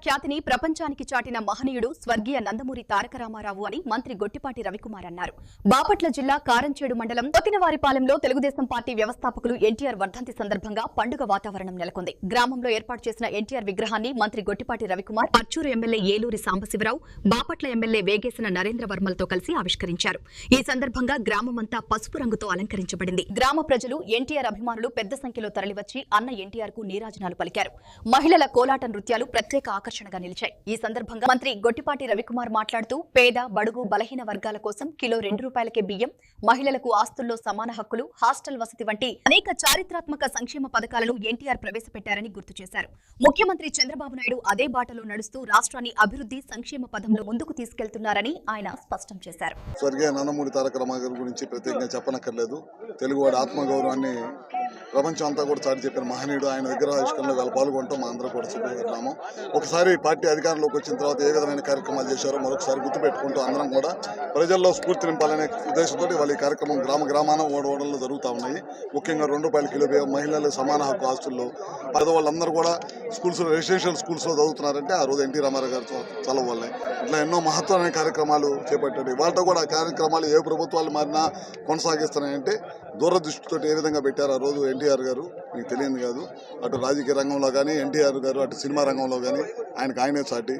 ఖ్యాతిని ప్రపంచానికి చాటిన మహనీయుడు స్వర్గీయ నందమూరి తారక రామారావు అని మంత్రి గొట్టిపాటి రవికుమార్ అన్నారు. బాపట్ల జిల్లా కారంచేడు మండలం కొతినవారిపాలెంలో తెలుగుదేశం పార్టీ వ్యవస్థాపకులు ఎన్టీఆర్ వర్ధంతి సందర్భంగా పండుగ వాతావరణం నెలకొంది. గ్రామంలో ఏర్పాటు చేసిన ఎన్టీఆర్ విగ్రహాన్ని మంత్రి గొట్టిపాటి రవికుమార్, పర్చూరు ఎమ్మెల్యే ఏలూరి సాంబశివరావు, బాపట్ల ఎమ్మెల్యే వేగేసిన నరేంద్ర వర్మలతో కలిసి ఆవిష్కరించారు. ఈ సందర్భంగా గ్రామమంతా పసుపు రంగుతో అలంకరించబడింది. గ్రామ ప్రజలు, ఎన్టీఆర్ అభిమానులు పెద్ద సంఖ్యలో తరలివచ్చి అన్న ఎన్టీఆర్ కు నీరాజనాలు పలికారు. మహిళల కోలాట నృత్యాలు ప్రత్యేక ఆకర్షణగా నిలిచాయి. ఈ సందర్భంగా మంత్రి గొట్టిపాటి రవికుమార్ మాట్లాడుతూ పేద, బడుగు, బలహీన వర్గాల కోసం కిలో ₹2 బియ్యం, మహిళలకు ఆస్తుల్లో సమాన హక్కులు, హాస్టల్ వసతి వంటి అనేక చారిత్రాత్మక సంక్షేమ పథకాలను ఎన్టీఆర్ ప్రవేశపెట్టారని గుర్తు చేశారు. ముఖ్యమంత్రి చంద్రబాబు నాయుడు అదే బాటలో నడుస్తూ రాష్ట్రాన్ని అభివృద్ధి, సంక్షేమ పదంలో ముందుకు తీసుకెళ్తున్నారని ఆయన స్పష్టం చేశారు. స్వర్గీయ నందమూరి తారక రామారావు గురించి ప్రత్యేకంగా చెప్పనక్కర్లేదు. తెలుగువాడి ఆత్మగౌరవాన్ని ప్రపంచం అంతా కూడా చాటి చెప్పిన మహనీయుడు. ఆయన విగ్రహావిష్కరణలో వాళ్ళు పాల్గొంటాం, మా అందరూ కూడా సిద్ధంగా. ఒకసారి పార్టీ అధికారంలోకి వచ్చిన తర్వాత ఏ విధమైన కార్యక్రమాలు చేశారో మరొకసారి గుర్తుపెట్టుకుంటూ అందరం కూడా ప్రజల్లో స్ఫూర్తి నింపాలనే ఉద్దేశంతో వాళ్ళ ఈ కార్యక్రమం గ్రామాన ఓడల్లో జరుగుతూ ఉన్నాయి. ముఖ్యంగా ₹2 కిలో బియ్యం, మహిళలు సమాన హక్కు ఆస్తుల్లో పేదవాళ్ళందరూ కూడా స్కూల్స్, రెసిడెన్షియల్ స్కూల్స్లో చదువుతున్నారంటే ఆ రోజు ఎన్టీ రామారావు గారు చదవ వల్లే. ఇట్లా ఎన్నో మహత్తరమైన కార్యక్రమాలు చేపట్టాడు. వాళ్ళతో కూడా ఆ కార్యక్రమాలు ఏ ప్రభుత్వాలు మారినా కొనసాగిస్తున్నాయంటే దూరదృష్టితో ఏ విధంగా పెట్టారు ఆ రోజు ఎన్టీఆర్ గారు మీకు తెలియదు కాదు. అటు రాజకీయ రంగంలో కానీ ఎన్టీఆర్ గారు, అటు సినిమా రంగంలో కానీ ఆయనకు ఆయనే చాటి.